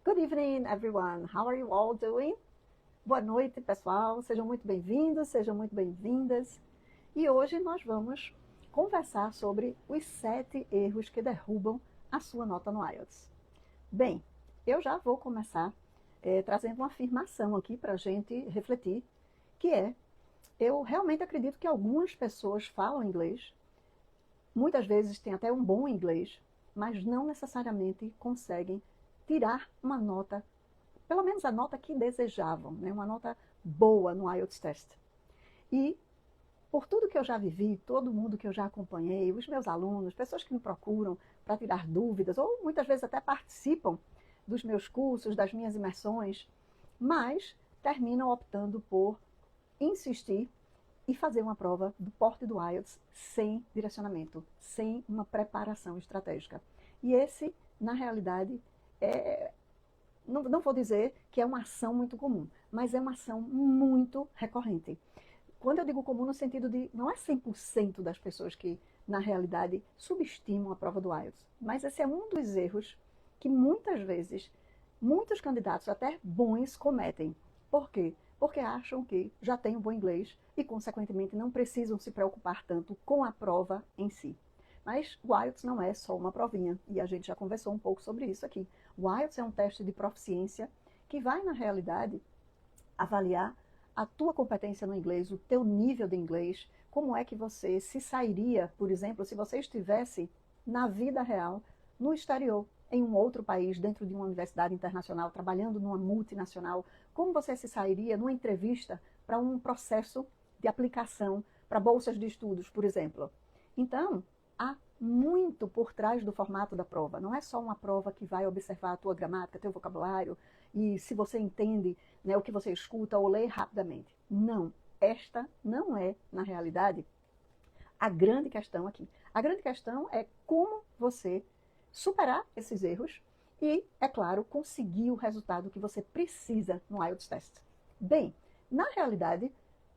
Good evening, everyone. How are you all doing? Boa noite, pessoal. Sejam muito bem-vindos, sejam muito bem-vindas. E hoje nós vamos conversar sobre os 7 erros que derrubam a sua nota no IELTS. Bem, eu já vou começar trazendo uma afirmação aqui para a gente refletir, que é, eu realmente acredito que algumas pessoas falam inglês, muitas vezes têm até um bom inglês, mas não necessariamente conseguem tirar uma nota, pelo menos a nota que desejavam, né? Uma nota boa no IELTS Test. E por tudo que eu já vivi, todo mundo que eu já acompanhei, os meus alunos, pessoas que me procuram para tirar dúvidas, ou muitas vezes até participam dos meus cursos, das minhas imersões, mas terminam optando por insistir e fazer uma prova do porte do IELTS sem direcionamento, sem uma preparação estratégica. E esse, na realidade, não vou dizer que é uma ação muito comum, mas é uma ação muito recorrente. Quando eu digo comum no sentido de não é 100% das pessoas que, na realidade, subestimam a prova do IELTS, mas esse é um dos erros que muitas vezes, muitos candidatos, até bons, cometem. Por quê? Porque acham que já têm um bom inglês e, consequentemente, não precisam se preocupar tanto com a prova em si. Mas o IELTS não é só uma provinha, e a gente já conversou um pouco sobre isso aqui. O IELTS é um teste de proficiência que vai, na realidade, avaliar a tua competência no inglês, o teu nível de inglês, como é que você se sairia, por exemplo, se você estivesse na vida real, no exterior, em um outro país, dentro de uma universidade internacional, trabalhando numa multinacional, como você se sairia numa entrevista para um processo de aplicação para bolsas de estudos, por exemplo. Então, há muito por trás do formato da prova. Não é só uma prova que vai observar a tua gramática, teu vocabulário, e se você entende, né, o que você escuta ou lê rapidamente. Não, esta não é, na realidade, a grande questão aqui. A grande questão é como você superar esses erros e, é claro, conseguir o resultado que você precisa no IELTS Test. Bem, na realidade,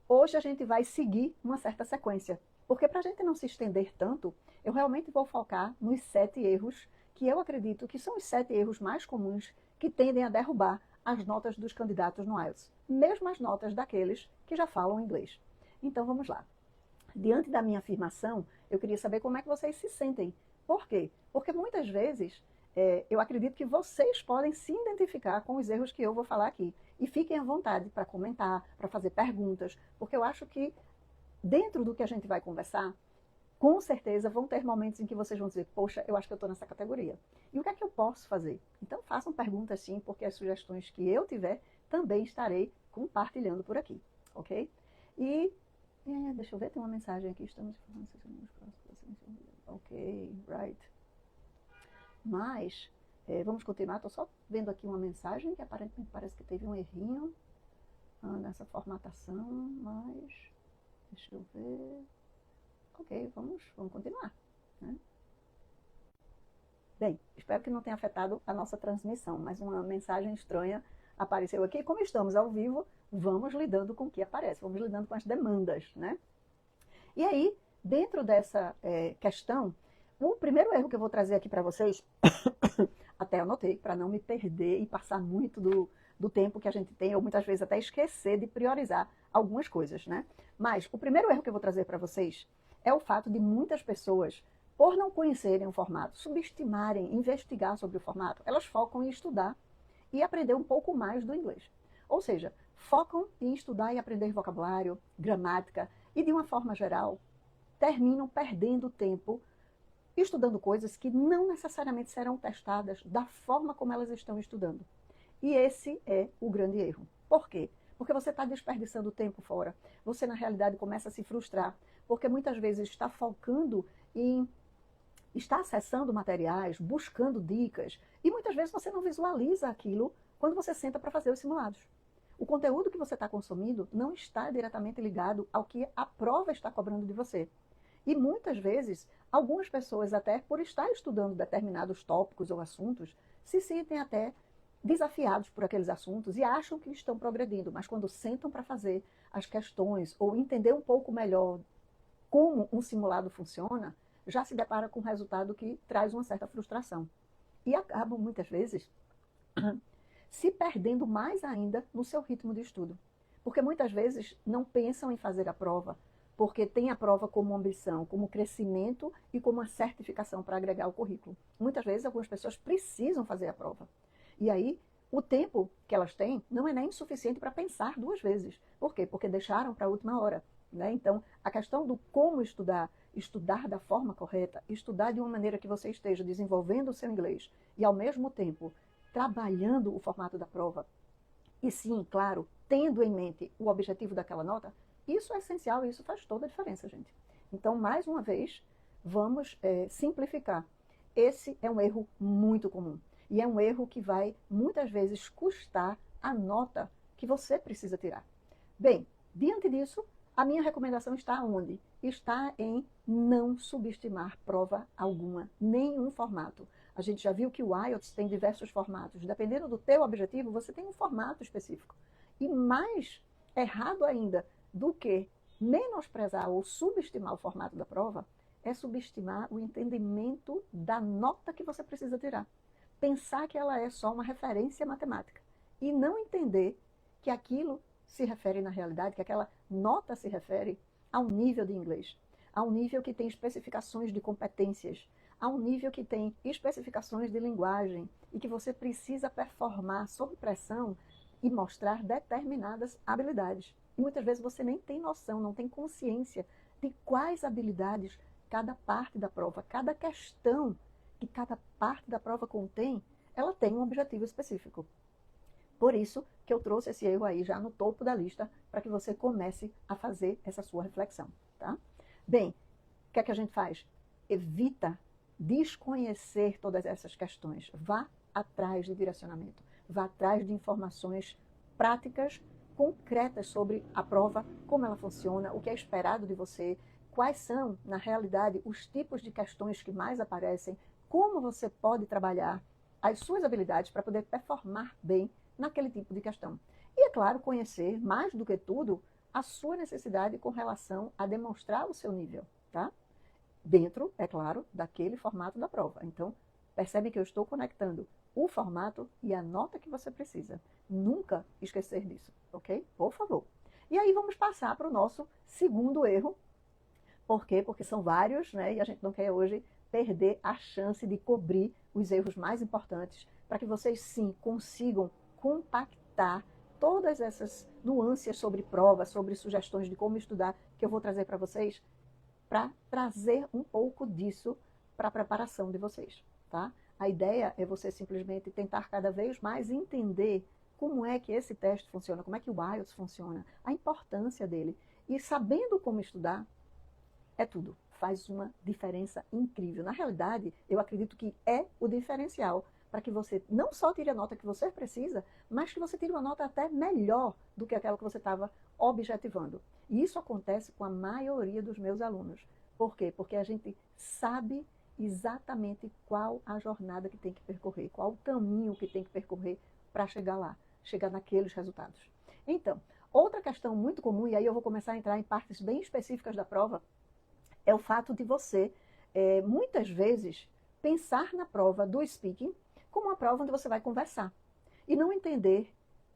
hoje a gente vai seguir uma certa sequência, porque para a gente não se estender tanto, eu realmente vou focar nos 7 erros que eu acredito que são os 7 erros mais comuns que tendem a derrubar as notas dos candidatos no IELTS, mesmo as notas daqueles que já falam inglês. Então vamos lá. Diante da minha afirmação, eu queria saber como é que vocês se sentem. Por quê? Porque muitas vezes eu acredito que vocês podem se identificar com os erros que eu vou falar aqui. E fiquem à vontade para comentar, para fazer perguntas, porque eu acho que dentro do que a gente vai conversar, com certeza vão ter momentos em que vocês vão dizer, poxa, eu acho que eu estou nessa categoria. E o que é que eu posso fazer? Então façam perguntas sim, porque as sugestões que eu tiver também estarei compartilhando por aqui, ok? E deixa eu ver, tem uma mensagem aqui, estamos falando ok, right. Mas, vamos continuar, estou só vendo aqui uma mensagem que aparentemente parece que teve um errinho nessa formatação, mas, deixa eu ver, ok, vamos continuar, né? Bem, espero que não tenha afetado a nossa transmissão, mas uma mensagem estranha apareceu aqui. Como estamos ao vivo, vamos lidando com o que aparece, vamos lidando com as demandas, né? E aí, dentro dessa questão, o primeiro erro que eu vou trazer aqui para vocês, até anotei, para não me perder e passar muito do tempo que a gente tem, ou muitas vezes até esquecer de priorizar algumas coisas, né? Mas o primeiro erro que eu vou trazer para vocês é o fato de muitas pessoas, por não conhecerem o formato, subestimarem, investigar sobre o formato, elas focam em estudar e aprender um pouco mais do inglês. Ou seja, focam em estudar e aprender vocabulário, gramática e, de uma forma geral, terminam perdendo tempo estudando coisas que não necessariamente serão testadas da forma como elas estão estudando. E esse é o grande erro. Por quê? Porque você está desperdiçando tempo fora. Você, na realidade, começa a se frustrar, porque muitas vezes está focando em está acessando materiais, buscando dicas, e muitas vezes você não visualiza aquilo quando você senta para fazer os simulados. O conteúdo que você está consumindo não está diretamente ligado ao que a prova está cobrando de você. E muitas vezes, algumas pessoas, até por estar estudando determinados tópicos ou assuntos, se sentem até desafiados por aqueles assuntos e acham que estão progredindo, mas quando sentam para fazer as questões ou entender um pouco melhor como um simulado funciona, já se depara com um resultado que traz uma certa frustração. E acabam, muitas vezes, se perdendo mais ainda no seu ritmo de estudo. Porque muitas vezes não pensam em fazer a prova, porque tem a prova como ambição, como crescimento e como uma certificação para agregar ao currículo. Muitas vezes algumas pessoas precisam fazer a prova. E aí, o tempo que elas têm não é nem suficiente para pensar duas vezes. Por quê? Porque deixaram para a última hora. Né? Então, a questão do como estudar, estudar da forma correta, estudar de uma maneira que você esteja desenvolvendo o seu inglês e, ao mesmo tempo, trabalhando o formato da prova, e sim, claro, tendo em mente o objetivo daquela nota, isso é essencial e isso faz toda a diferença, gente. Então, mais uma vez, vamos simplificar. Esse é um erro muito comum. E é um erro que vai, muitas vezes, custar a nota que você precisa tirar. Bem, diante disso, a minha recomendação está onde? Está em não subestimar prova alguma, nenhum formato. A gente já viu que o IELTS tem diversos formatos. Dependendo do teu objetivo, você tem um formato específico. E mais errado ainda do que menosprezar ou subestimar o formato da prova, é subestimar o entendimento da nota que você precisa tirar. Pensar que ela é só uma referência matemática. E não entender que aquilo se refere na realidade, que aquela nota se refere a um nível de inglês, a um nível que tem especificações de competências, a um nível que tem especificações de linguagem e que você precisa performar sob pressão e mostrar determinadas habilidades. E muitas vezes você nem tem noção, não tem consciência de quais habilidades cada parte da prova, cada questão que cada parte da prova contém, ela tem um objetivo específico. Por isso que eu trouxe esse erro aí já no topo da lista, para que você comece a fazer essa sua reflexão. Tá? Bem, o que é que a gente faz? Evita desconhecer todas essas questões. Vá atrás de direcionamento. Vá atrás de informações práticas, concretas sobre a prova, como ela funciona, o que é esperado de você, quais são, na realidade, os tipos de questões que mais aparecem, como você pode trabalhar as suas habilidades para poder performar bem naquele tipo de questão. E, é claro, conhecer, mais do que tudo, a sua necessidade com relação a demonstrar o seu nível, tá? Dentro, é claro, daquele formato da prova. Então, percebe que eu estou conectando o formato e a nota que você precisa. Nunca esquecer disso, ok? Por favor. E aí vamos passar para o nosso segundo erro. Por quê? Porque são vários, né? E a gente não quer hoje perder a chance de cobrir os erros mais importantes para que vocês, sim, consigam compactar todas essas nuances sobre prova, sobre sugestões de como estudar, que eu vou trazer para vocês, para trazer um pouco disso para a preparação de vocês, tá? A ideia é você simplesmente tentar cada vez mais entender como é que esse teste funciona, como é que o IELTS funciona, a importância dele. E sabendo como estudar, é tudo. Faz uma diferença incrível. Na realidade, eu acredito que é o diferencial para que você não só tire a nota que você precisa, mas que você tire uma nota até melhor do que aquela que você estava objetivando. E isso acontece com a maioria dos meus alunos. Por quê? Porque a gente sabe exatamente qual a jornada que tem que percorrer, qual o caminho que tem que percorrer para chegar lá, chegar naqueles resultados. Então, outra questão muito comum, e aí eu vou começar a entrar em partes bem específicas da prova, é o fato de você, muitas vezes, pensar na prova do speaking como uma prova onde você vai conversar e não entender,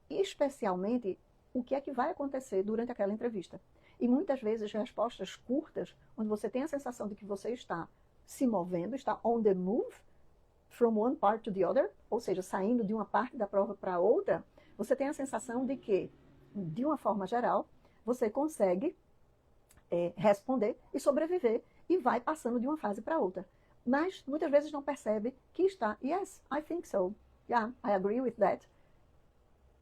especialmente, o que é que vai acontecer durante aquela entrevista. E muitas vezes respostas curtas, onde você tem a sensação de que você está se movendo, está on the move, from one part to the other, ou seja, saindo de uma parte da prova para outra, você tem a sensação de que, de uma forma geral, você consegue responder e sobreviver e vai passando de uma fase para outra. Mas muitas vezes não percebe que está, yes, I think so, yeah, I agree with that,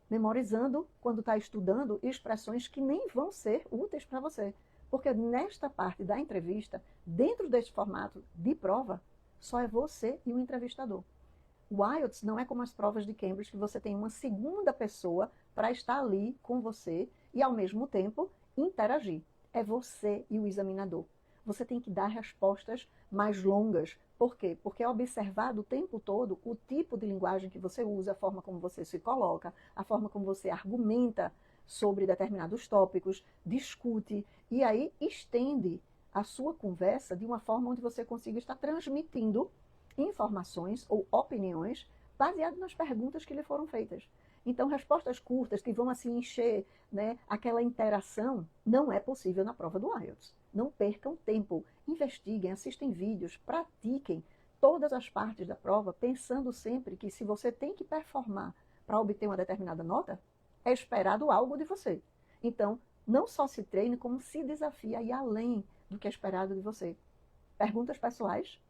memorizando quando está estudando expressões que nem vão ser úteis para você. Porque nesta parte da entrevista, dentro deste formato de prova, só é você e o entrevistador. O IELTS não é como as provas de Cambridge, que você tem uma segunda pessoa para estar ali com você e, ao mesmo tempo, interagir. É você e o examinador. Você tem que dar respostas mais longas. Por quê? Porque é observado o tempo todo o tipo de linguagem que você usa, a forma como você se coloca, a forma como você argumenta sobre determinados tópicos, discute e aí estende a sua conversa de uma forma onde você consiga estar transmitindo informações ou opiniões baseado nas perguntas que lhe foram feitas. Então, respostas curtas que vão assim encher, né, aquela interação, não é possível na prova do IELTS. Não percam tempo, investiguem, assistem vídeos, pratiquem todas as partes da prova, pensando sempre que se você tem que performar para obter uma determinada nota, é esperado algo de você. Então, não só se treine, como se desafie a ir além do que é esperado de você. Perguntas pessoais,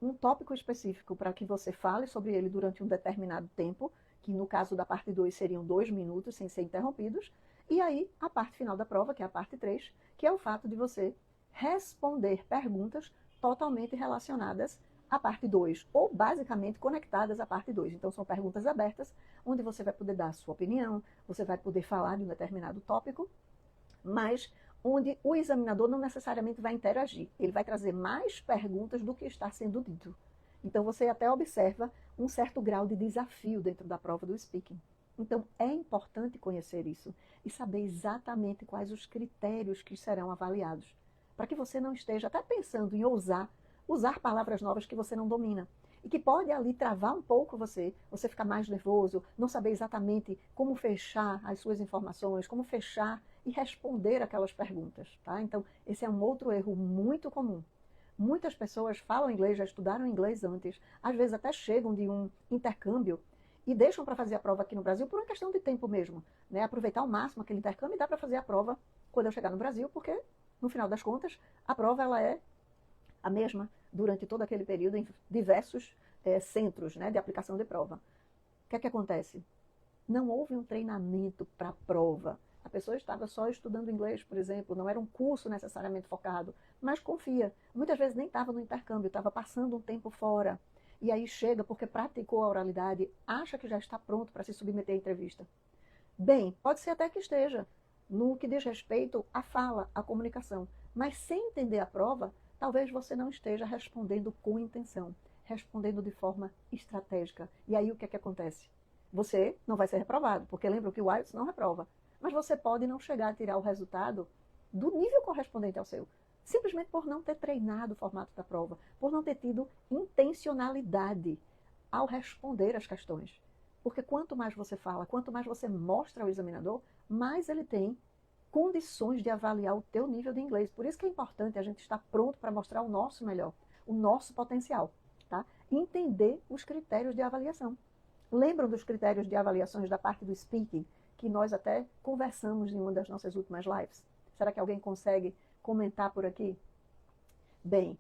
um tópico específico para que você fale sobre ele durante um determinado tempo, que no caso da parte 2 seriam 2 minutos sem ser interrompidos, e aí a parte final da prova, que é a parte 3, que é o fato de você responder perguntas totalmente relacionadas à parte 2, ou basicamente conectadas à parte 2. Então são perguntas abertas, onde você vai poder dar a sua opinião, você vai poder falar de um determinado tópico, mas onde o examinador não necessariamente vai interagir. Ele vai trazer mais perguntas do que está sendo dito. Então você até observa um certo grau de desafio dentro da prova do speaking. Então é importante conhecer isso e saber exatamente quais os critérios que serão avaliados, para que você não esteja até pensando em usar palavras novas que você não domina. E que pode ali travar um pouco você ficar mais nervoso, não saber exatamente como fechar as suas informações, como fechar e responder aquelas perguntas, tá? Então, esse é um outro erro muito comum. Muitas pessoas falam inglês, já estudaram inglês antes, às vezes até chegam de um intercâmbio e deixam para fazer a prova aqui no Brasil por uma questão de tempo mesmo, né? Aproveitar ao máximo aquele intercâmbio e dá para fazer a prova quando eu chegar no Brasil, porque, no final das contas, a prova ela é a mesma durante todo aquele período em diversos centros, né, de aplicação de prova. O que é que acontece? Não houve um treinamento para a prova. A pessoa estava só estudando inglês, por exemplo, não era um curso necessariamente focado, mas confia. Muitas vezes nem estava no intercâmbio, estava passando um tempo fora. E aí chega porque praticou a oralidade, acha que já está pronto para se submeter à entrevista. Bem, pode ser até que esteja, no que diz respeito à fala, à comunicação. Mas sem entender a prova, talvez você não esteja respondendo com intenção, respondendo de forma estratégica. E aí o que é que acontece? Você não vai ser reprovado, porque lembra que o IELTS não reprova. Mas você pode não chegar a tirar o resultado do nível correspondente ao seu, simplesmente por não ter treinado o formato da prova, por não ter tido intencionalidade ao responder as questões. Porque quanto mais você fala, quanto mais você mostra ao examinador, mais ele tem condições de avaliar o teu nível de inglês. Por isso que é importante a gente estar pronto para mostrar o nosso melhor, o nosso potencial, tá? Entender os critérios de avaliação. Lembram dos critérios de avaliações da parte do speaking, que nós até conversamos em uma das nossas últimas lives? Será que alguém consegue comentar por aqui? Bem,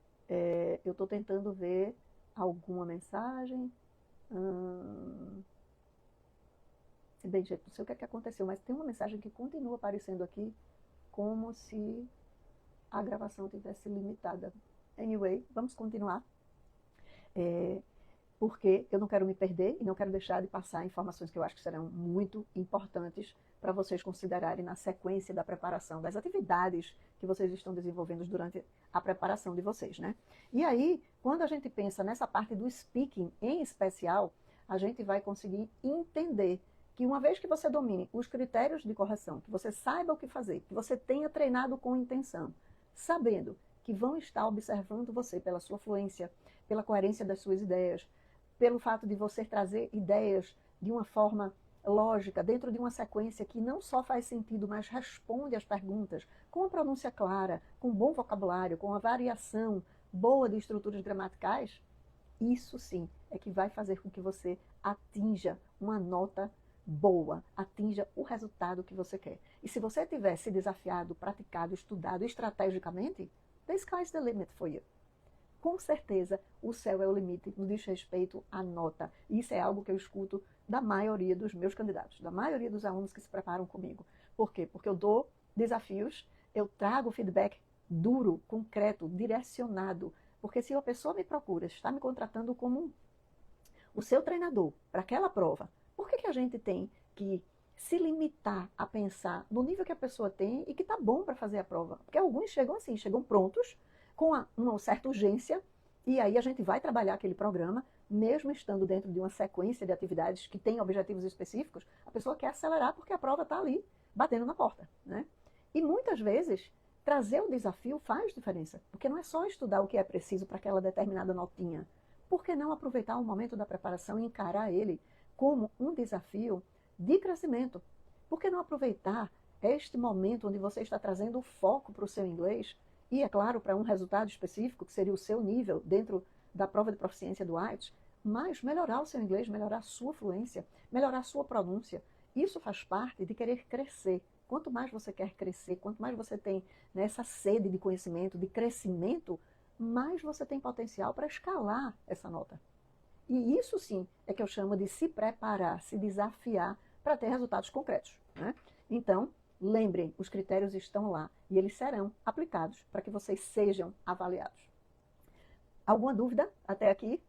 eu estou tentando ver alguma mensagem. Bem, gente, não sei o que é que aconteceu, mas tem uma mensagem que continua aparecendo aqui como se a gravação tivesse limitada. Anyway, vamos continuar. Porque eu não quero me perder e não quero deixar de passar informações que eu acho que serão muito importantes para vocês considerarem na sequência da preparação, das atividades que vocês estão desenvolvendo durante a preparação de vocês, né? E aí, quando a gente pensa nessa parte do speaking em especial, a gente vai conseguir entender que uma vez que você domine os critérios de correção, que você saiba o que fazer, que você tenha treinado com intenção, sabendo que vão estar observando você pela sua fluência, pela coerência das suas ideias, pelo fato de você trazer ideias de uma forma lógica, dentro de uma sequência que não só faz sentido, mas responde às perguntas, com a pronúncia clara, com bom vocabulário, com a variação boa de estruturas gramaticais, isso sim é que vai fazer com que você atinja uma nota boa, atinja o resultado que você quer. E se você tiver se desafiado, praticado, estudado estrategicamente, the sky's the limit for you. Com certeza, o céu é o limite no diz respeito à nota. Isso é algo que eu escuto da maioria dos meus candidatos, da maioria dos alunos que se preparam comigo. Por quê? Porque eu dou desafios, eu trago feedback duro, concreto, direcionado. Porque se uma pessoa me procura, está me contratando como o seu treinador para aquela prova, por que a gente tem que se limitar a pensar no nível que a pessoa tem e que está bom para fazer a prova? Porque alguns chegam assim, chegam prontos, com uma certa urgência, e aí a gente vai trabalhar aquele programa, mesmo estando dentro de uma sequência de atividades que tem objetivos específicos, a pessoa quer acelerar porque a prova está ali, batendo na porta, né? E muitas vezes, trazer o desafio faz diferença, porque não é só estudar o que é preciso para aquela determinada notinha. por que não aproveitar o momento da preparação e encarar ele como um desafio de crescimento? Por que não aproveitar este momento onde você está trazendo o foco para o seu inglês e, é claro, para um resultado específico, que seria o seu nível dentro da prova de proficiência do IELTS, mas melhorar o seu inglês, melhorar a sua fluência, melhorar a sua pronúncia. Isso faz parte de querer crescer. Quanto mais você quer crescer, quanto mais você tem essa sede de conhecimento, de crescimento, mais você tem potencial para escalar essa nota. E isso sim é que eu chamo de se preparar, se desafiar para ter resultados concretos, né? Então, lembrem, os critérios estão lá e eles serão aplicados para que vocês sejam avaliados. Alguma dúvida até aqui?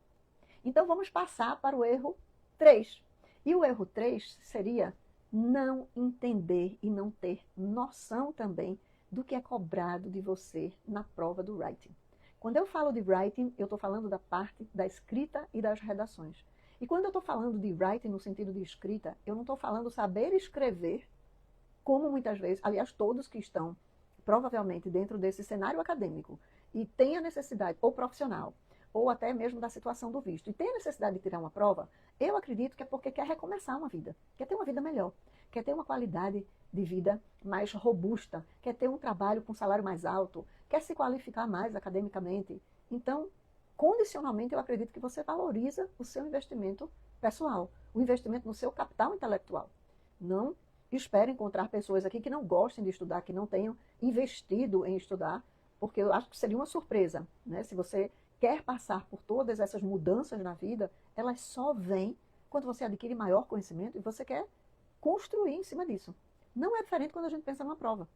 Então vamos passar para o erro 3. E o erro 3 seria não entender e não ter noção também do que é cobrado de você na prova do writing. Quando eu falo de writing, eu estou falando da parte da escrita e das redações. E quando eu estou falando de writing no sentido de escrita, eu não estou falando saber escrever, como muitas vezes, aliás, todos que estão provavelmente dentro desse cenário acadêmico e têm a necessidade, ou profissional, ou até mesmo da situação do visto, e tem a necessidade de tirar uma prova, eu acredito que é porque quer recomeçar uma vida, quer ter uma vida melhor, quer ter uma qualidade de vida mais robusta, quer ter um trabalho com salário mais alto, quer se qualificar mais academicamente. Então, condicionalmente, eu acredito que você valoriza o seu investimento pessoal, o investimento no seu capital intelectual. Não espere encontrar pessoas aqui que não gostem de estudar, que não tenham investido em estudar, porque eu acho que seria uma surpresa, né? Se você quer passar por todas essas mudanças na vida, elas só vêm quando você adquire maior conhecimento e você quer construir em cima disso. Não é diferente quando a gente pensa numa prova.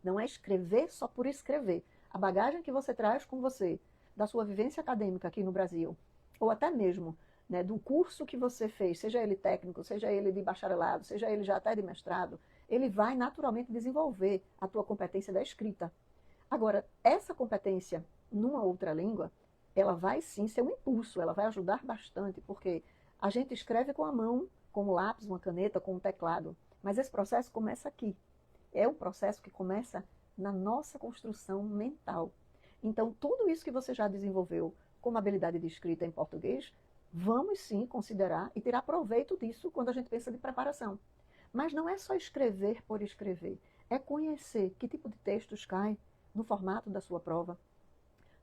Não é escrever só por escrever. A bagagem que você traz com você, da sua vivência acadêmica aqui no Brasil, ou até mesmo, né, do curso que você fez, seja ele técnico, seja ele de bacharelado, seja ele já até de mestrado, ele vai naturalmente desenvolver a tua competência da escrita. Agora, essa competência numa outra língua, ela vai sim ser um impulso, ela vai ajudar bastante, porque a gente escreve com a mão, com um lápis, uma caneta, com um teclado, mas esse processo começa aqui. É um processo que começa na nossa construção mental. Então, tudo isso que você já desenvolveu como habilidade de escrita em português, vamos sim considerar e tirar proveito disso quando a gente pensa de preparação. Mas não é só escrever por escrever, é conhecer que tipo de textos caem no formato da sua prova,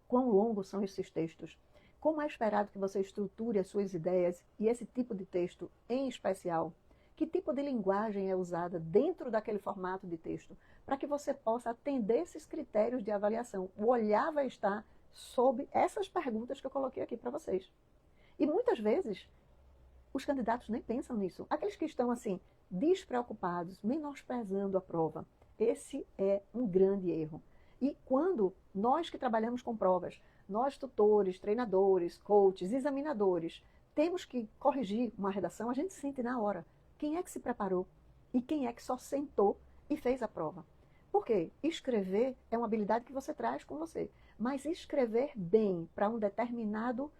quão longos são esses textos, como é esperado que você estruture as suas ideias e esse tipo de texto em especial, que tipo de linguagem é usada dentro daquele formato de texto, para que você possa atender esses critérios de avaliação. O olhar vai estar sob essas perguntas que eu coloquei aqui para vocês. E muitas vezes, os candidatos nem pensam nisso. Aqueles que estão assim, despreocupados, menosprezando a prova. Esse é um grande erro. E quando nós que trabalhamos com provas, nós tutores, treinadores, coaches, examinadores, temos que corrigir uma redação, a gente sente na hora quem é que se preparou e quem é que só sentou e fez a prova. Por quê? Escrever é uma habilidade que você traz com você, mas escrever bem para um determinado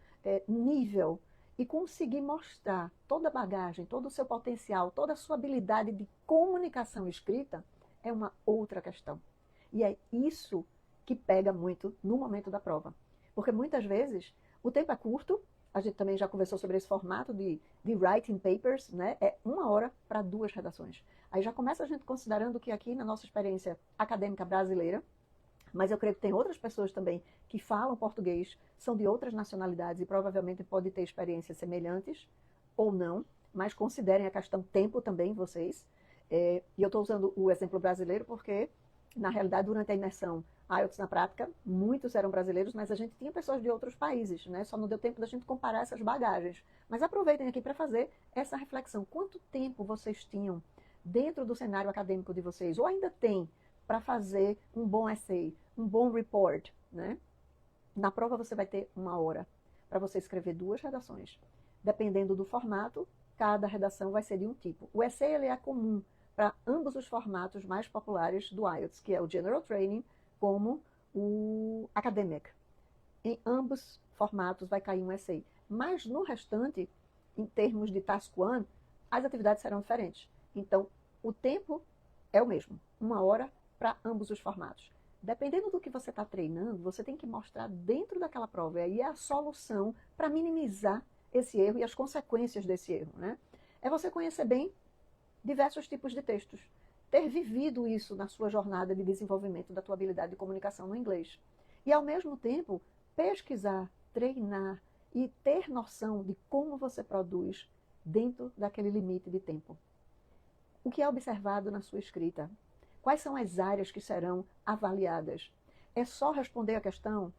nível e conseguir mostrar toda a bagagem, todo o seu potencial, toda a sua habilidade de comunicação escrita é uma outra questão. E é isso que pega muito no momento da prova. Porque muitas vezes o tempo é curto, a gente também já conversou sobre esse formato de writing papers, né? É 1 hora para 2 redações. Aí já começa a gente considerando que aqui na nossa experiência acadêmica brasileira, mas eu creio que tem outras pessoas também que falam português, são de outras nacionalidades e provavelmente podem ter experiências semelhantes ou não, mas considerem a questão tempo também vocês. E eu estou usando o exemplo brasileiro porque, na realidade, durante a imersão IELTS na prática, muitos eram brasileiros, mas a gente tinha pessoas de outros países, né? Só não deu tempo da gente comparar essas bagagens. Mas aproveitem aqui para fazer essa reflexão. Quanto tempo vocês tinham dentro do cenário acadêmico de vocês, ou ainda tem, para fazer um bom essay, um bom report, né? Na prova você vai ter 1 hora para você escrever 2 redações. Dependendo do formato, cada redação vai ser de um tipo. O essay ele é comum para ambos os formatos mais populares do IELTS, que é o General Training como o Academic. Em ambos formatos vai cair um essay. Mas no restante, em termos de Task 1, as atividades serão diferentes. Então, o tempo é o mesmo, 1 hora para ambos os formatos. Dependendo do que você está treinando, você tem que mostrar dentro daquela prova. E aí é a solução para minimizar esse erro e as consequências desse erro, né? É você conhecer bem diversos tipos de textos. Ter vivido isso na sua jornada de desenvolvimento da tua habilidade de comunicação no inglês. E, ao mesmo tempo, pesquisar, treinar e ter noção de como você produz dentro daquele limite de tempo. O que é observado na sua escrita? Quais são as áreas que serão avaliadas? É só responder a questão?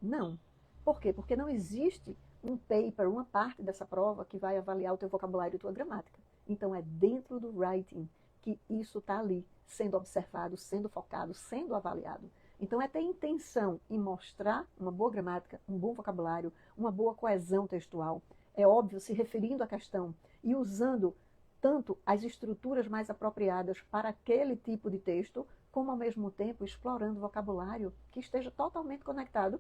Não. Por quê? Porque não existe um paper, uma parte dessa prova que vai avaliar o teu vocabulário e tua gramática. Então é dentro do writing que isso está ali, sendo observado, sendo focado, sendo avaliado. Então é ter intenção em mostrar uma boa gramática, um bom vocabulário, uma boa coesão textual. É óbvio, se referindo à questão e usando tanto as estruturas mais apropriadas para aquele tipo de texto, como ao mesmo tempo explorando vocabulário que esteja totalmente conectado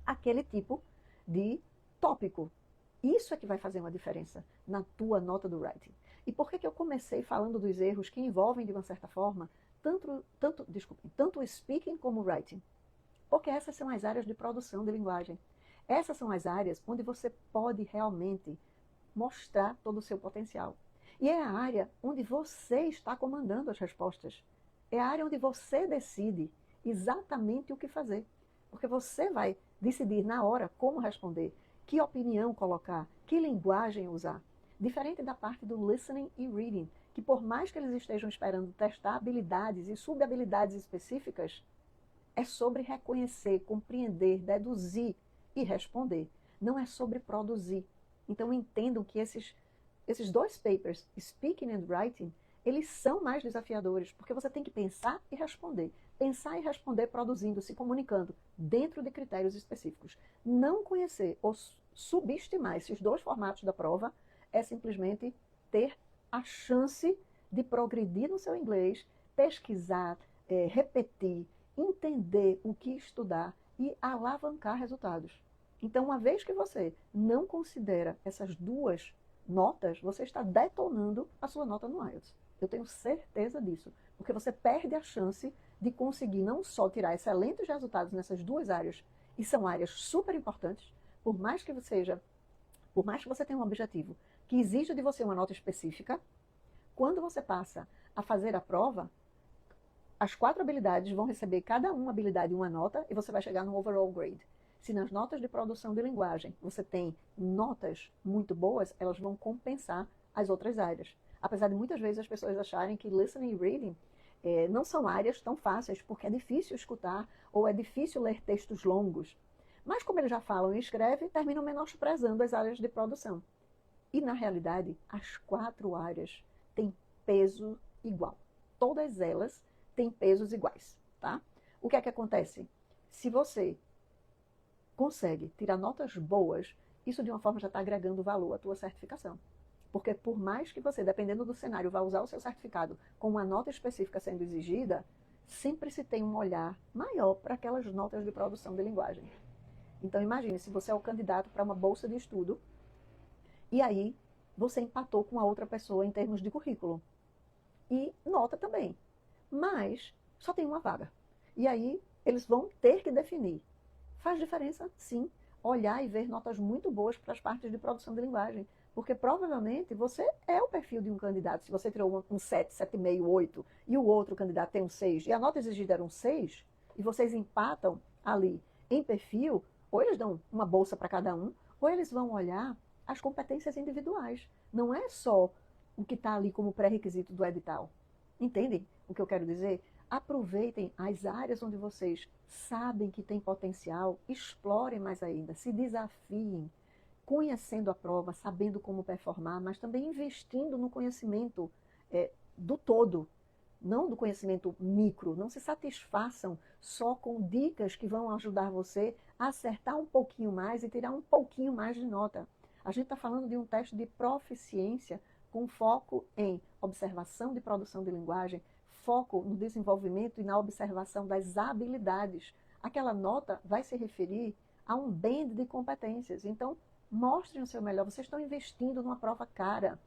àquele tipo de tópico. Isso é que vai fazer uma diferença na tua nota do writing. E por que eu comecei falando dos erros que envolvem, de uma certa forma, tanto o speaking como o writing? Porque essas são as áreas de produção de linguagem. Essas são as áreas onde você pode realmente mostrar todo o seu potencial. E é a área onde você está comandando as respostas. É a área onde você decide exatamente o que fazer. Porque você vai decidir na hora como responder, que opinião colocar, que linguagem usar. Diferente da parte do listening e reading, que por mais que eles estejam esperando testar habilidades e subhabilidades específicas, é sobre reconhecer, compreender, deduzir e responder. Não é sobre produzir. Então entendam que esses dois papers, Speaking and Writing, eles são mais desafiadores, porque você tem que pensar e responder. Pensar e responder produzindo, se comunicando, dentro de critérios específicos. Não conhecer ou subestimar esses dois formatos da prova é simplesmente ter a chance de progredir no seu inglês, pesquisar, repetir, entender o que estudar e alavancar resultados. Então, uma vez que você não considera essas duas notas, você está detonando a sua nota no IELTS. Eu tenho certeza disso, porque você perde a chance de conseguir não só tirar excelentes resultados nessas duas áreas, e são áreas super importantes, por mais que você tenha um objetivo que exija de você uma nota específica, quando você passa a fazer a prova, as 4 habilidades vão receber cada uma habilidade uma nota e você vai chegar no overall grade. Se nas notas de produção de linguagem você tem notas muito boas, elas vão compensar as outras áreas. Apesar de muitas vezes as pessoas acharem que listening e reading não são áreas tão fáceis, porque é difícil escutar ou é difícil ler textos longos. Mas como eles já falam e escrevem, terminam menosprezando as áreas de produção. E na realidade, as 4 áreas têm peso igual. Todas elas têm pesos iguais, tá? O que é que acontece? Se você consegue tirar notas boas, isso de uma forma já está agregando valor à tua certificação. Porque por mais que você, dependendo do cenário, vá usar o seu certificado com uma nota específica sendo exigida, sempre se tem um olhar maior para aquelas notas de produção de linguagem. Então imagine, se você é o candidato para uma bolsa de estudo, e aí você empatou com a outra pessoa em termos de currículo. E nota também. Mas só tem uma vaga. E aí eles vão ter que definir. Faz diferença, sim, olhar e ver notas muito boas para as partes de produção de linguagem. Porque provavelmente você é o perfil de um candidato. Se você tirou um 7, 7,5, 8, e o outro candidato tem um 6, e a nota exigida era um 6, e vocês empatam ali em perfil, ou eles dão uma bolsa para cada um, ou eles vão olhar as competências individuais. Não é só o que está ali como pré-requisito do edital. Entendem o que eu quero dizer? Aproveitem as áreas onde vocês sabem que tem potencial, explorem mais ainda, se desafiem, conhecendo a prova, sabendo como performar, mas também investindo no conhecimento do todo, não do conhecimento micro. Não se satisfaçam só com dicas que vão ajudar você a acertar um pouquinho mais e tirar um pouquinho mais de nota. A gente está falando de um teste de proficiência com foco em observação de produção de linguagem, foco no desenvolvimento e na observação das habilidades. Aquela nota vai se referir a um band de competências. Então, mostrem o seu melhor. Vocês estão investindo numa prova cara.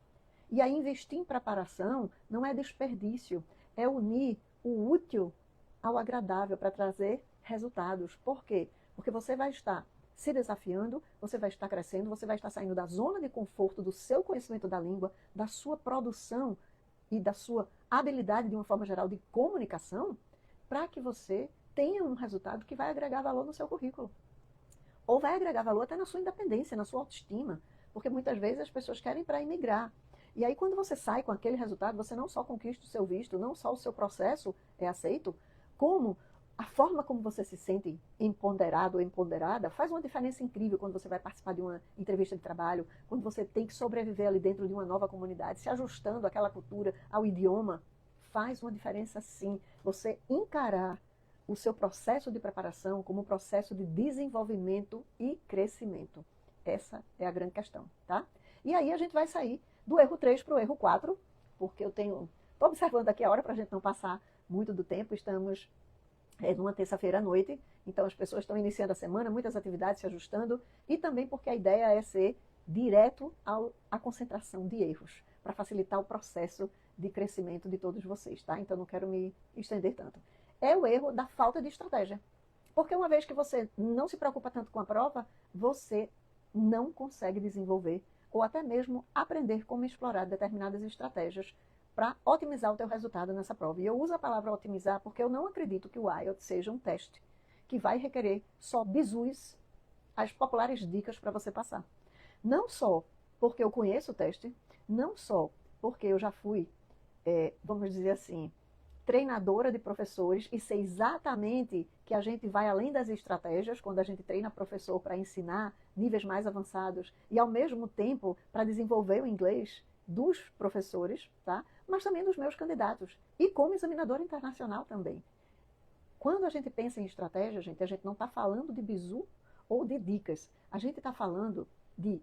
E aí investir em preparação não é desperdício, é unir o útil ao agradável, para trazer resultados. Por quê? Porque você vai estar se desafiando, você vai estar crescendo, você vai estar saindo da zona de conforto do seu conhecimento da língua, da sua produção e da sua habilidade, de uma forma geral, de comunicação, para que você tenha um resultado que vai agregar valor no seu currículo. Ou vai agregar valor até na sua independência, na sua autoestima. Porque muitas vezes as pessoas querem para imigrar. E aí, quando você sai com aquele resultado, você não só conquista o seu visto, não só o seu processo é aceito, como a forma como você se sente empoderado ou empoderada faz uma diferença incrível quando você vai participar de uma entrevista de trabalho, quando você tem que sobreviver ali dentro de uma nova comunidade, se ajustando àquela cultura, ao idioma, faz uma diferença sim. Você encarar o seu processo de preparação como um processo de desenvolvimento e crescimento. Essa é a grande questão, tá? E aí a gente vai sair do erro 3 para o erro 4, porque estou observando aqui a hora para a gente não passar muito do tempo, estamos numa terça-feira à noite, então as pessoas estão iniciando a semana, muitas atividades se ajustando, e também porque a ideia é ser direto à concentração de erros, para facilitar o processo de crescimento de todos vocês, tá? Então não quero me estender tanto. É o erro da falta de estratégia. Porque uma vez que você não se preocupa tanto com a prova, você não consegue desenvolver ou até mesmo aprender como explorar determinadas estratégias para otimizar o teu resultado nessa prova. E eu uso a palavra otimizar porque eu não acredito que o IELTS seja um teste que vai requerer só bizus, as populares dicas para você passar. Não só porque eu conheço o teste, não só porque eu já fui, vamos dizer assim, treinadora de professores e sei exatamente que a gente vai além das estratégias quando a gente treina professor para ensinar níveis mais avançados e ao mesmo tempo para desenvolver o inglês dos professores, tá? Mas também dos meus candidatos e como examinadora internacional também. Quando a gente pensa em estratégia, gente, a gente não está falando de bizu ou de dicas, a gente está falando de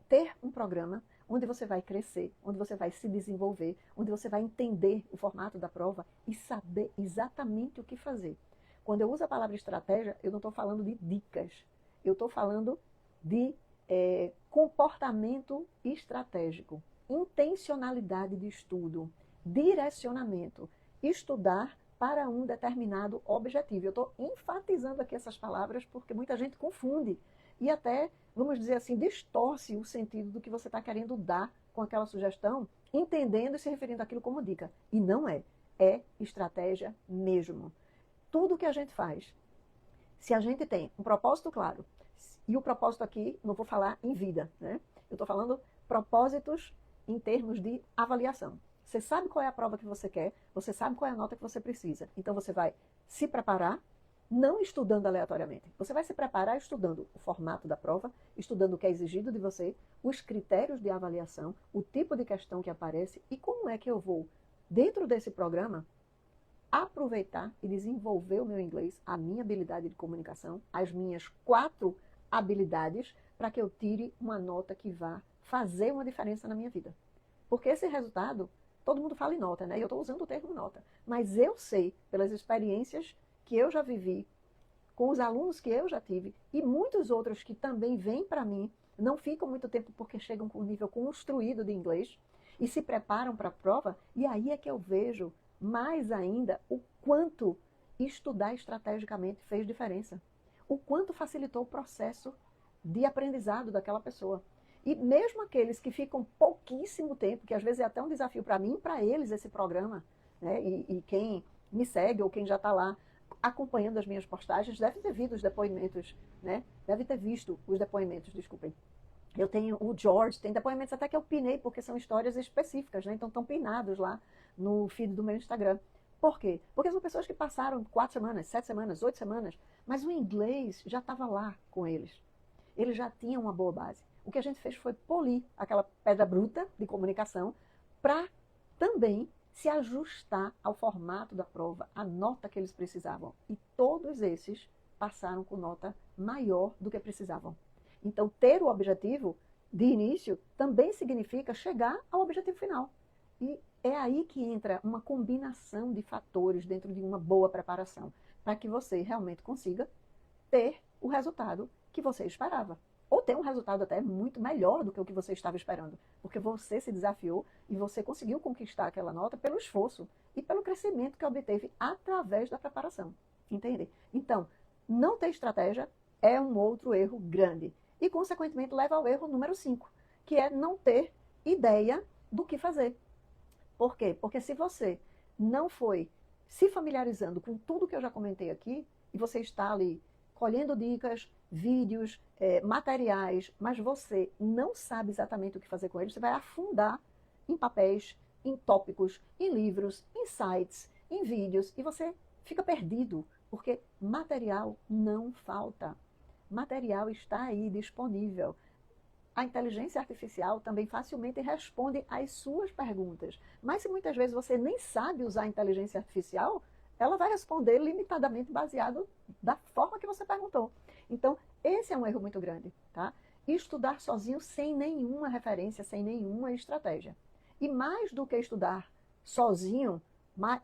ter um programa onde você vai crescer, onde você vai se desenvolver, onde você vai entender o formato da prova e saber exatamente o que fazer. Quando eu uso a palavra estratégia, eu não estou falando de dicas, eu estou falando de comportamento estratégico, intencionalidade de estudo, direcionamento, estudar para um determinado objetivo. Eu estou enfatizando aqui essas palavras porque muita gente confunde e até, vamos dizer assim, distorce o sentido do que você está querendo dar com aquela sugestão, entendendo e se referindo àquilo como dica. E não é. É estratégia mesmo. Tudo que a gente faz, se a gente tem um propósito claro, e o propósito aqui, não vou falar em vida, né? Eu estou falando propósitos em termos de avaliação. Você sabe qual é a prova que você quer, você sabe qual é a nota que você precisa. Então você vai se preparar, não estudando aleatoriamente. Você vai se preparar estudando o formato da prova, estudando o que é exigido de você, os critérios de avaliação, o tipo de questão que aparece e como é que eu vou, dentro desse programa, aproveitar e desenvolver o meu inglês, a minha habilidade de comunicação, as minhas 4 habilidades, para que eu tire uma nota que vá fazer uma diferença na minha vida. Porque esse resultado, todo mundo fala em nota, né? E eu estou usando o termo nota. Mas eu sei, pelas experiências que eu já vivi, com os alunos que eu já tive, e muitos outros que também vêm para mim, não ficam muito tempo porque chegam com um nível construído de inglês, e se preparam para a prova, e aí é que eu vejo mais ainda o quanto estudar estrategicamente fez diferença. O quanto facilitou o processo de aprendizado daquela pessoa. E mesmo aqueles que ficam pouquíssimo tempo, que às vezes é até um desafio para mim e para eles esse programa, né? E quem me segue ou quem já está lá acompanhando as minhas postagens deve ter visto os depoimentos, né? Deve ter visto os depoimentos, desculpem. Eu tenho o George, tem depoimentos até que eu pinei, porque são histórias específicas, né? Então estão pinados lá no feed do meu Instagram. Por quê? Porque são pessoas que passaram 4 semanas, 7 semanas, 8 semanas, mas o inglês já estava lá com eles. Eles já tinham uma boa base. O que a gente fez foi polir aquela pedra bruta de comunicação para também se ajustar ao formato da prova, a nota que eles precisavam. E todos esses passaram com nota maior do que precisavam. Então, ter o objetivo de início também significa chegar ao objetivo final. E é aí que entra uma combinação de fatores dentro de uma boa preparação, para que você realmente consiga ter o resultado que você esperava. ou ter um resultado até muito melhor do que o que você estava esperando, porque você se desafiou e você conseguiu conquistar aquela nota pelo esforço e pelo crescimento que obteve através da preparação, entende? Então, não ter estratégia é um outro erro grande e, consequentemente, leva ao erro número 5, que é não ter ideia do que fazer. Por quê? Porque se você não foi se familiarizando com tudo que eu já comentei aqui, e você está ali colhendo dicas, vídeos, materiais, mas você não sabe exatamente o que fazer com eles, você vai afundar em papéis, em tópicos, em livros, em sites, em vídeos, e você fica perdido, porque material não falta. Material está aí disponível. A inteligência artificial também facilmente responde às suas perguntas. Mas se muitas vezes você nem sabe usar a inteligência artificial, ela vai responder limitadamente baseado da forma que você perguntou. Então, esse é um erro muito grande, tá? Estudar sozinho sem nenhuma referência, sem nenhuma estratégia. E mais do que estudar sozinho,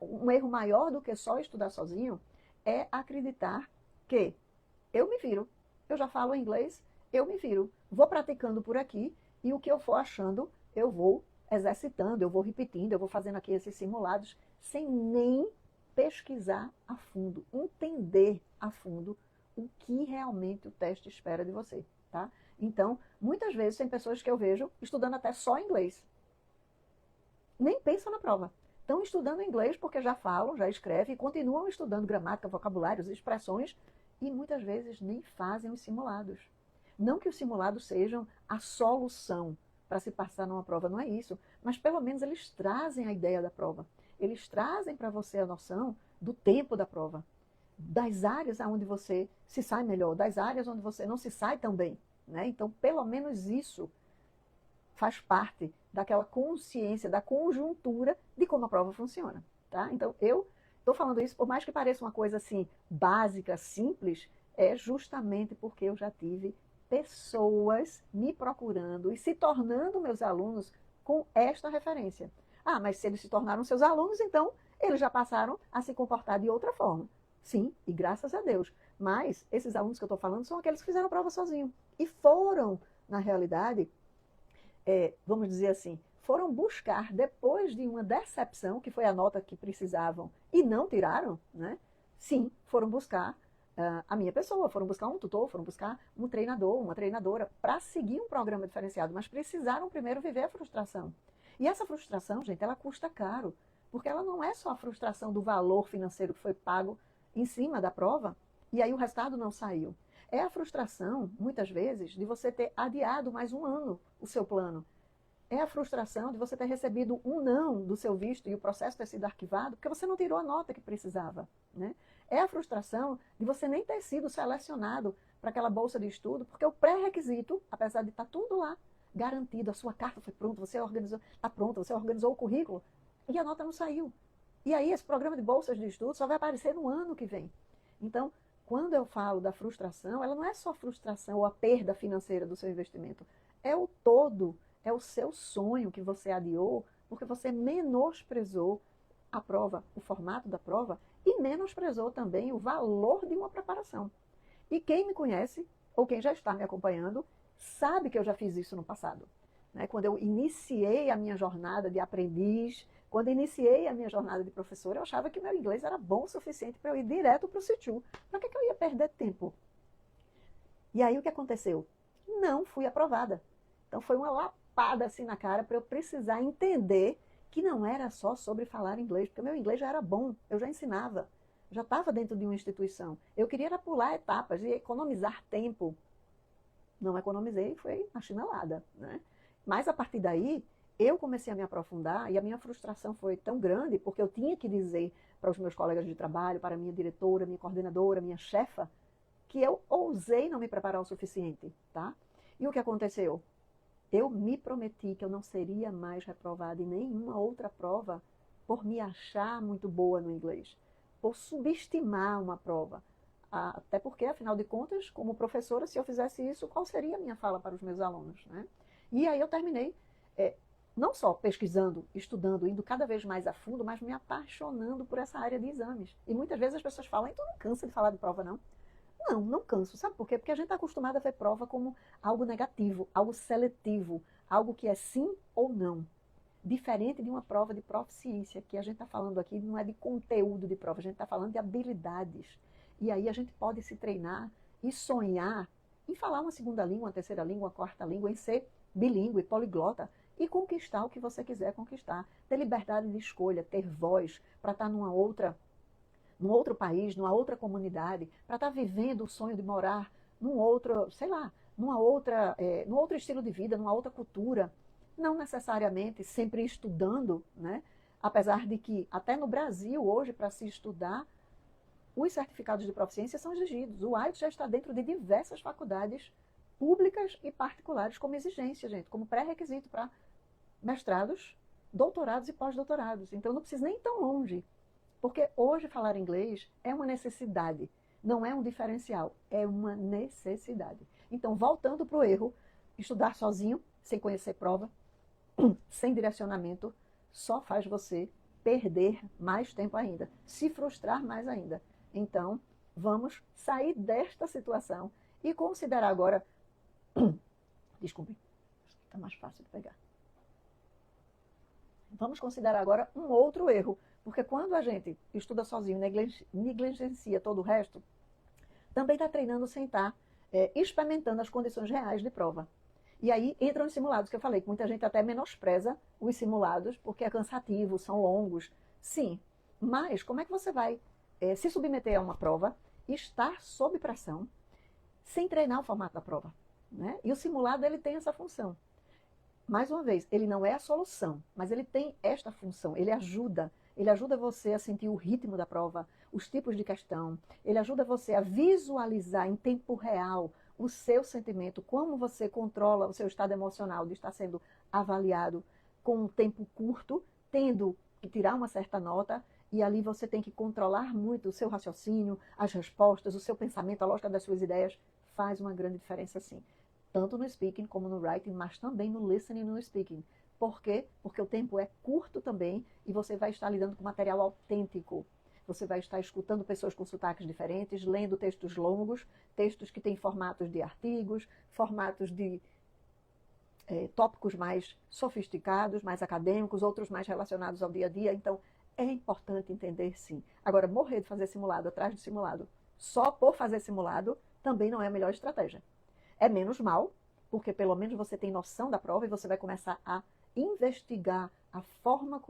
um erro maior do que só estudar sozinho é acreditar que eu me viro. Eu já falo inglês, eu me viro. Vou praticando por aqui e o que eu for achando, eu vou exercitando, eu vou repetindo, eu vou fazendo aqui esses simulados, sem nem pesquisar a fundo, entender a fundo o que realmente o teste espera de você, tá? Então, muitas vezes tem pessoas que eu vejo estudando até só inglês. Nem pensam na prova. Estão estudando inglês porque já falam, já escrevem, e continuam estudando gramática, vocabulários, expressões, e muitas vezes nem fazem os simulados. Não que os simulados sejam a solução para se passar numa prova, não é isso, mas pelo menos eles trazem a ideia da prova. Eles trazem para você a noção do tempo da prova, das áreas onde você se sai melhor, das áreas onde você não se sai tão bem, né? Então, pelo menos isso faz parte daquela consciência, da conjuntura de como a prova funciona, tá? Então, eu estou falando isso, por mais que pareça uma coisa assim básica, simples, é justamente porque eu já tive pessoas me procurando e se tornando meus alunos com esta referência. Ah, mas se eles se tornaram seus alunos, então eles já passaram a se comportar de outra forma. Sim, e graças a Deus. Mas esses alunos que eu estou falando são aqueles que fizeram a prova sozinhos. E foram, na realidade, vamos dizer assim, foram buscar, depois de uma decepção, que foi a nota que precisavam e não tiraram, né? Sim, foram buscar a minha pessoa, foram buscar um tutor, foram buscar um treinador, uma treinadora, para seguir um programa diferenciado, mas precisaram primeiro viver a frustração. E essa frustração, gente, ela custa caro, porque ela não é só a frustração do valor financeiro que foi pago em cima da prova, e aí o resultado não saiu. É a frustração, muitas vezes, de você ter adiado mais um ano o seu plano. É a frustração de você ter recebido um não do seu visto e o processo ter sido arquivado porque você não tirou a nota que precisava, né? É a frustração de você nem ter sido selecionado para aquela bolsa de estudo, porque o pré-requisito, apesar de estar tudo lá garantido, a sua carta foi pronta, você organizou, está pronta, você organizou o currículo e a nota não saiu. E aí esse programa de bolsas de estudo só vai aparecer no ano que vem. Então, quando eu falo da frustração, ela não é só a frustração ou a perda financeira do seu investimento, é o todo, é o seu sonho que você adiou, porque você menosprezou a prova, o formato da prova, e menosprezou também o valor de uma preparação. E quem me conhece, ou quem já está me acompanhando, sabe que eu já fiz isso no passado. Né? Quando eu iniciei a minha jornada de aprendiz, quando eu iniciei a minha jornada de professora, eu achava que meu inglês era bom o suficiente para eu ir direto para o C2. Para que eu ia perder tempo? E aí o que aconteceu? Não fui aprovada. Então foi uma lapada assim na cara para eu precisar entender que não era só sobre falar inglês, porque meu inglês já era bom, eu já ensinava, já estava dentro de uma instituição. Eu queria era pular etapas e economizar tempo. Não economizei, foi na chinelada, né? Mas a partir daí, eu comecei a me aprofundar e a minha frustração foi tão grande, porque eu tinha que dizer para os meus colegas de trabalho, para a minha diretora, minha coordenadora, minha chefa, que eu ousei não me preparar o suficiente, tá? E o que aconteceu? Eu me prometi que eu não seria mais reprovada em nenhuma outra prova por me achar muito boa no inglês, por subestimar uma prova. Até porque, afinal de contas, como professora, se eu fizesse isso, qual seria a minha fala para os meus alunos, né? E aí eu terminei, não só pesquisando, estudando, indo cada vez mais a fundo, mas me apaixonando por essa área de exames. E muitas vezes as pessoas falam, então não cansa de falar de prova, não. Não, não canso. Sabe por quê? Porque a gente está acostumado a ver prova como algo negativo, algo seletivo, algo que é sim ou não. Diferente de uma prova de proficiência, que a gente está falando aqui não é de conteúdo de prova, a gente está falando de habilidades. E aí a gente pode se treinar e sonhar em falar uma segunda língua, uma terceira língua, uma quarta língua, em ser bilíngue, poliglota e conquistar o que você quiser conquistar. Ter liberdade de escolha, ter voz para estar num outro país, numa outra comunidade, para estar vivendo o sonho de morar num outro, sei lá, num outro estilo de vida, numa outra cultura. Não necessariamente sempre estudando, né? Apesar de que até no Brasil hoje, para se estudar, os certificados de proficiência são exigidos. O IELTS já está dentro de diversas faculdades públicas e particulares como exigência, gente, como pré-requisito para mestrados, doutorados e pós-doutorados. Então não precisa nem ir tão longe. Porque hoje falar inglês é uma necessidade, não é um diferencial, é uma necessidade. Então, voltando para o erro, estudar sozinho, sem conhecer prova, sem direcionamento, só faz você perder mais tempo ainda, se frustrar mais ainda. Então, vamos sair desta situação e considerar agora. Desculpe, está mais fácil de pegar. Vamos considerar agora um outro erro. Porque quando a gente estuda sozinho e negligencia todo o resto, também está treinando sem estar experimentando as condições reais de prova. E aí entram os simulados, que eu falei, que muita gente até menospreza os simulados, porque é cansativo, são longos. Sim, mas como é que você vai se submeter a uma prova, estar sob pressão, sem treinar o formato da prova? Né? E o simulado ele tem essa função. Mais uma vez, ele não é a solução, mas ele tem esta função, ele ajuda você a sentir o ritmo da prova, os tipos de questão, ele ajuda você a visualizar em tempo real o seu sentimento, como você controla o seu estado emocional de estar sendo avaliado com um tempo curto, tendo que tirar uma certa nota, e ali você tem que controlar muito o seu raciocínio, as respostas, o seu pensamento, a lógica das suas ideias, faz uma grande diferença sim. Tanto no speaking como no writing, mas também no listening e no speaking. Por quê? Porque o tempo é curto também e você vai estar lidando com material autêntico. Você vai estar escutando pessoas com sotaques diferentes, lendo textos longos, textos que têm formatos de artigos, formatos de tópicos mais sofisticados, mais acadêmicos, outros mais relacionados ao dia a dia. Então, é importante entender sim. Agora, morrer de fazer simulado atrás de simulado, só por fazer simulado, também não é a melhor estratégia. É menos mal, porque pelo menos você tem noção da prova e você vai começar a investigar a forma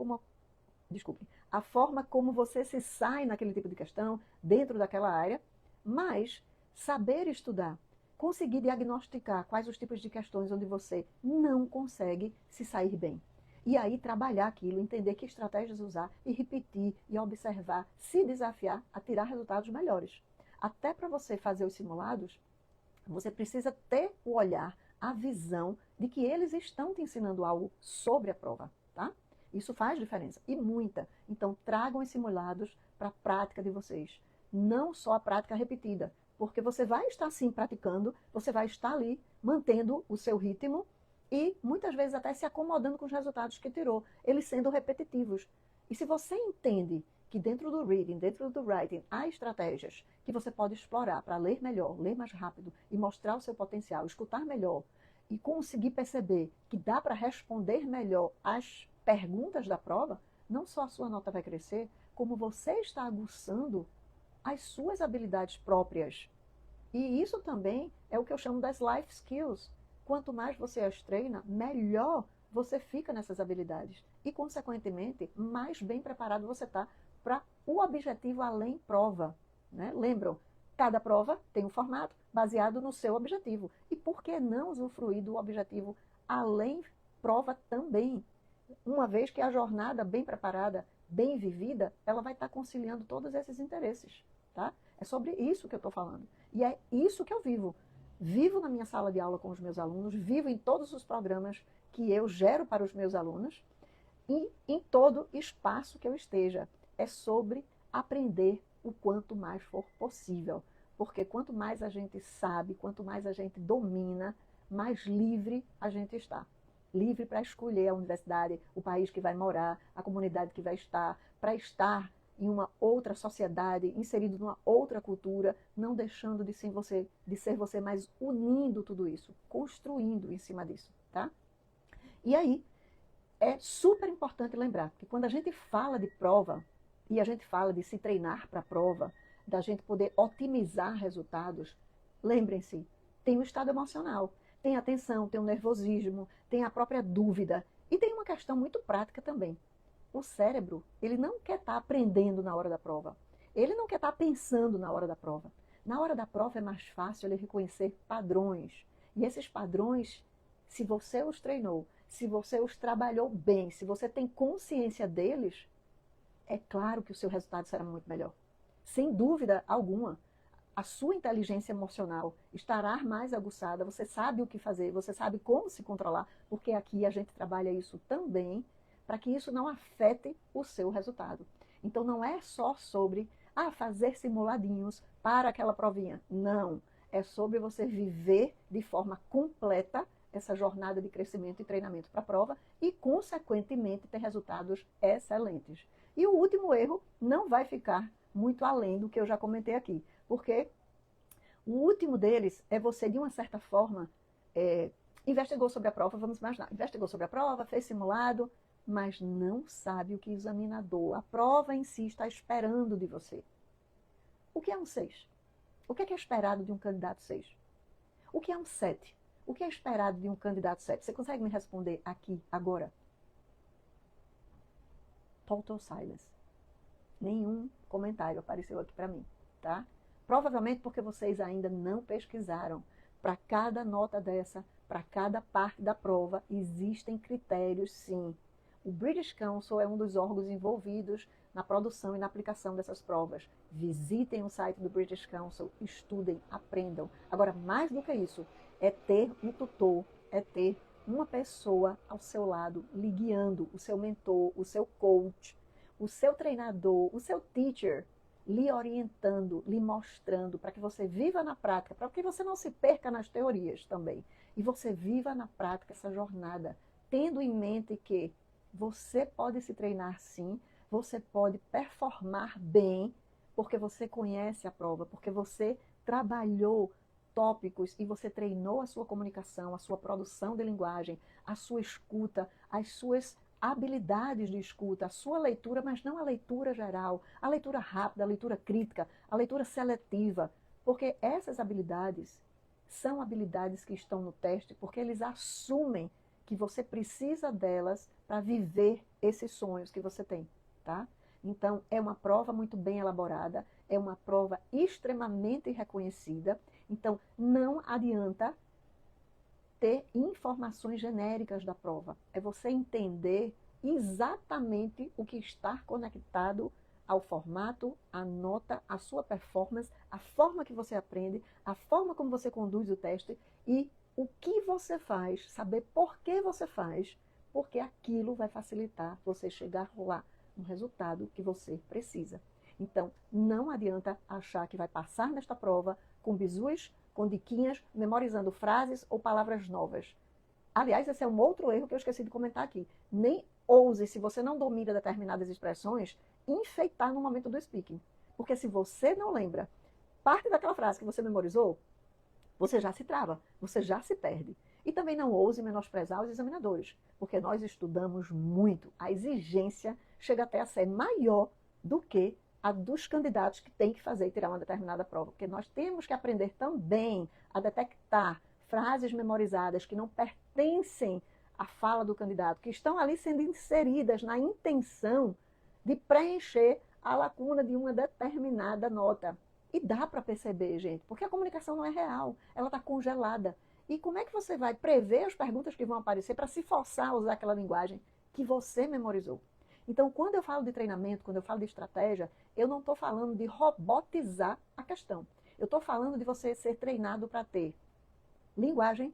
como você se sai naquele tipo de questão, dentro daquela área, mas saber estudar, conseguir diagnosticar quais os tipos de questões onde você não consegue se sair bem. E aí trabalhar aquilo, entender que estratégias usar e repetir e observar, se desafiar a tirar resultados melhores. Até para você fazer os simulados, você precisa ter o olhar, a visão de que eles estão te ensinando algo sobre a prova, tá? Isso faz diferença, e muita. Então, tragam os simulados para a prática de vocês. Não só a prática repetida, porque você vai estar, sim, praticando, você vai estar ali, mantendo o seu ritmo e, muitas vezes, até se acomodando com os resultados que tirou, eles sendo repetitivos. E se você entende que dentro do reading, dentro do writing, há estratégias que você pode explorar para ler melhor, ler mais rápido e mostrar o seu potencial, escutar melhor e conseguir perceber que dá para responder melhor as perguntas da prova, não só a sua nota vai crescer, como você está aguçando as suas habilidades próprias. E isso também é o que eu chamo das life skills. Quanto mais você as treina, melhor você fica nessas habilidades. E, consequentemente, mais bem preparado você está para o objetivo além prova. Né? Lembram? Cada prova tem um formato baseado no seu objetivo. E por que não usufruir do objetivo além prova também? Uma vez que a jornada bem preparada, bem vivida, ela vai estar conciliando todos esses interesses. Tá? É sobre isso que eu estou falando. E é isso que eu vivo. Vivo na minha sala de aula com os meus alunos, vivo em todos os programas que eu gero para os meus alunos e em todo espaço que eu esteja. É sobre aprender o quanto mais for possível. Porque quanto mais a gente sabe, quanto mais a gente domina, mais livre a gente está. Livre para escolher a universidade, o país que vai morar, a comunidade que vai estar, para estar em uma outra sociedade, inserido numa outra cultura, não deixando de ser você, mas unindo tudo isso, construindo em cima disso, tá? E aí, é super importante lembrar que quando a gente fala de prova, e a gente fala de se treinar para a prova, da gente poder otimizar resultados, lembrem-se, tem o estado emocional, tem a tensão, tem o nervosismo, tem a própria dúvida, e tem uma questão muito prática também. O cérebro, ele não quer estar aprendendo na hora da prova. Ele não quer estar pensando na hora da prova. Na hora da prova é mais fácil ele reconhecer padrões. E esses padrões, se você os treinou, se você os trabalhou bem, se você tem consciência deles, é claro que o seu resultado será muito melhor. Sem dúvida alguma, a sua inteligência emocional estará mais aguçada, você sabe o que fazer, você sabe como se controlar, porque aqui a gente trabalha isso também para que isso não afete o seu resultado. Então não é só sobre fazer simuladinhos para aquela provinha. Não, é sobre você viver de forma completa essa jornada de crescimento e treinamento para a prova e, consequentemente, ter resultados excelentes. E o último erro não vai ficar muito além do que eu já comentei aqui, porque o último deles é você, de uma certa forma, investigou sobre a prova, vamos imaginar, investigou sobre a prova, fez simulado, mas não sabe o que o examinador, a prova em si, está esperando de você. O que é um 6? O que é esperado de um candidato 6? O que é um 7? O que é esperado de um candidato 7? Você consegue me responder aqui, agora? Total silence. Nenhum comentário apareceu aqui para mim, tá? Provavelmente porque vocês ainda não pesquisaram. Para cada nota dessa, para cada parte da prova, existem critérios, sim. O British Council é um dos órgãos envolvidos na produção e na aplicação dessas provas. Visitem o site do British Council, estudem, aprendam. Agora, mais do que isso, é ter um tutor, é ter uma pessoa ao seu lado, lhe guiando, o seu mentor, o seu coach, o seu treinador, o seu teacher, lhe orientando, lhe mostrando, para que você viva na prática, para que você não se perca nas teorias também. E você viva na prática essa jornada, tendo em mente que você pode se treinar sim, você pode performar bem, porque você conhece a prova, porque você trabalhou tópicos e você treinou a sua comunicação, a sua produção de linguagem, a sua escuta, as suas habilidades de escuta, a sua leitura, mas não a leitura geral, a leitura rápida, a leitura crítica, a leitura seletiva, porque essas habilidades são habilidades que estão no teste, porque eles assumem que você precisa delas para viver esses sonhos que você tem, tá? Então, é uma prova muito bem elaborada, é uma prova extremamente reconhecida. Então, não adianta ter informações genéricas da prova. É você entender exatamente o que está conectado ao formato, à nota, à sua performance, a forma que você aprende, a forma como você conduz o teste e o que você faz, saber por que você faz, porque aquilo vai facilitar você chegar lá no resultado que você precisa. Então, não adianta achar que vai passar nesta prova com bizus, com diquinhas, memorizando frases ou palavras novas. Aliás, esse é um outro erro que eu esqueci de comentar aqui. Nem ouse, se você não domina determinadas expressões, enfeitar no momento do speaking. Porque se você não lembra parte daquela frase que você memorizou, você já se trava, você já se perde. E também não ouse menosprezar os examinadores, porque nós estudamos muito. A exigência chega até a ser maior do que a dos candidatos que têm que fazer e tirar uma determinada prova, porque nós temos que aprender também a detectar frases memorizadas que não pertencem à fala do candidato, que estão ali sendo inseridas na intenção de preencher a lacuna de uma determinada nota. E dá para perceber, gente, porque a comunicação não é real, ela está congelada. E como é que você vai prever as perguntas que vão aparecer para se forçar a usar aquela linguagem que você memorizou? Então, quando eu falo de treinamento, quando eu falo de estratégia, eu não estou falando de robotizar a questão. Eu estou falando de você ser treinado para ter linguagem,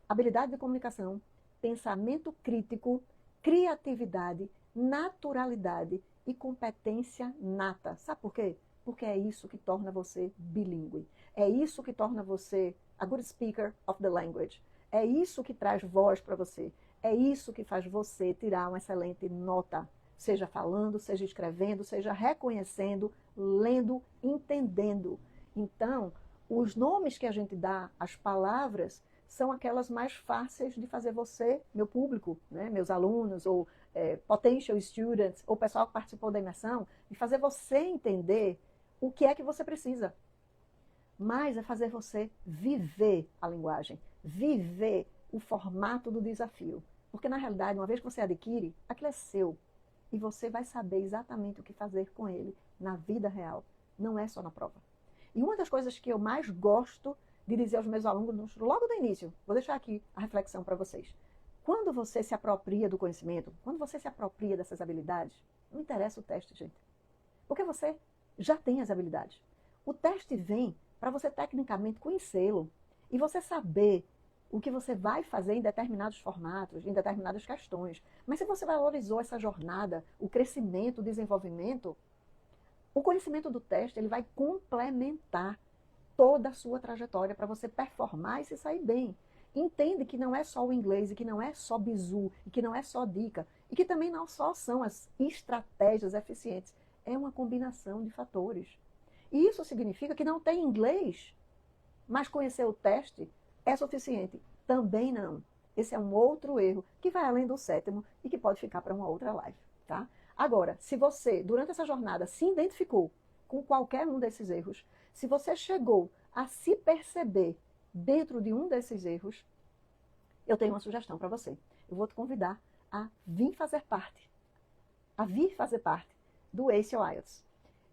habilidade de comunicação, pensamento crítico, criatividade, naturalidade e competência nata. Sabe por quê? Porque é isso que torna você bilíngue. É isso que torna você a good speaker of the language. É isso que traz voz para você. É isso que faz você tirar uma excelente nota. seja falando, seja escrevendo, seja reconhecendo, lendo, entendendo. Então, os nomes que a gente dá às palavras são aquelas mais fáceis de fazer você, meu público, né, meus alunos, ou potential students, ou pessoal que participou da imersão, de fazer você entender o que é que você precisa. Mas é fazer você viver a linguagem, viver o formato do desafio. Porque, na realidade, uma vez que você adquire, aquilo é seu. E você vai saber exatamente o que fazer com ele na vida real. Não é só na prova. E uma das coisas que eu mais gosto de dizer aos meus alunos, logo no início, vou deixar aqui a reflexão para vocês. Quando você se apropria do conhecimento, quando você se apropria dessas habilidades, não interessa o teste, gente. Porque você já tem as habilidades. O teste vem para você tecnicamente conhecê-lo e você saber o que você vai fazer em determinados formatos, em determinadas questões. Mas se você valorizou essa jornada, o crescimento, o desenvolvimento, o conhecimento do teste ele vai complementar toda a sua trajetória para você performar e se sair bem. Entende que não é só o inglês, e que não é só bizu, e que não é só dica, e que também não só são as estratégias eficientes. É uma combinação de fatores. E isso significa que não tem inglês, mas conhecer o teste é suficiente. Também não. Esse é um outro erro que vai além do 7º e que pode ficar para uma outra live, tá? Agora, se você, durante essa jornada, se identificou com qualquer um desses erros, se você chegou a se perceber dentro de um desses erros, eu tenho uma sugestão para você. Eu vou te convidar a vir fazer parte do Ace Your IELTS.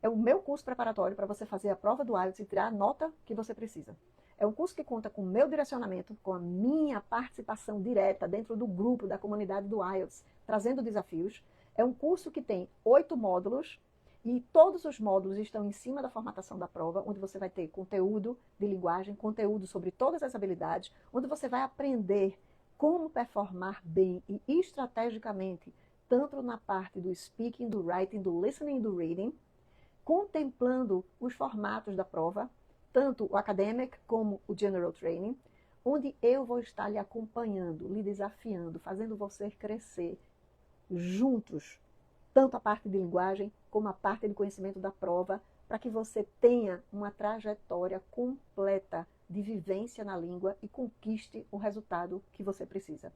É o meu curso preparatório para você fazer a prova do IELTS e tirar a nota que você precisa. É um curso que conta com o meu direcionamento, com a minha participação direta dentro do grupo, da comunidade do IELTS, trazendo desafios. É um curso que tem 8 módulos, e todos os módulos estão em cima da formatação da prova, onde você vai ter conteúdo de linguagem, conteúdo sobre todas as habilidades, onde você vai aprender como performar bem e estrategicamente, tanto na parte do speaking, do writing, do listening e do reading, contemplando os formatos da prova, tanto o academic como o general training, onde eu vou estar lhe acompanhando, lhe desafiando, fazendo você crescer juntos, tanto a parte de linguagem como a parte de conhecimento da prova, para que você tenha uma trajetória completa de vivência na língua e conquiste o resultado que você precisa.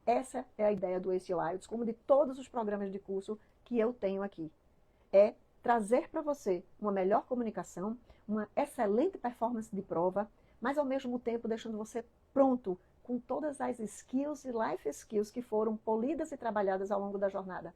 Essa é a ideia do Ace Your IELTS, como de todos os programas de curso que eu tenho aqui. É trazer para você uma melhor comunicação, uma excelente performance de prova, mas ao mesmo tempo deixando você pronto com todas as skills e life skills que foram polidas e trabalhadas ao longo da jornada.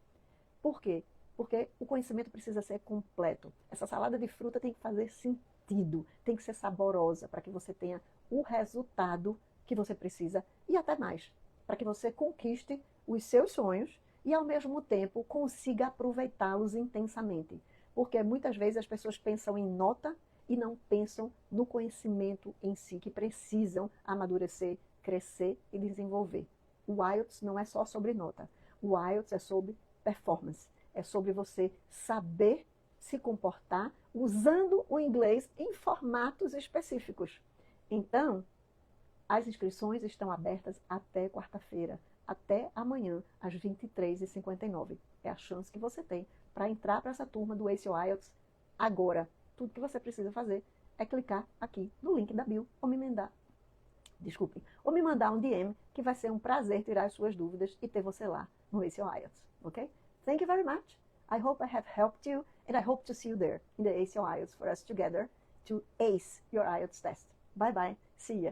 Por quê? Porque o conhecimento precisa ser completo. Essa salada de fruta tem que fazer sentido, tem que ser saborosa para que você tenha o resultado que você precisa e até mais, para que você conquiste os seus sonhos e ao mesmo tempo consiga aproveitá-los intensamente. Porque muitas vezes as pessoas pensam em nota e não pensam no conhecimento em si, que precisam amadurecer, crescer e desenvolver. O IELTS não é só sobre nota. O IELTS é sobre performance. É sobre você saber se comportar usando o inglês em formatos específicos. Então, as inscrições estão abertas até quarta-feira, até amanhã, às 23h59. É a chance que você tem para entrar para essa turma do Ace Your IELTS agora. Tudo que você precisa fazer é clicar aqui no link da bio ou me mandar um DM, que vai ser um prazer tirar as suas dúvidas e ter você lá no Ace Your IELTS, ok? Thank you very much. I hope I have helped you, and I hope to see you there in the Ace Your IELTS for us together to ace your IELTS test. Bye bye. See ya.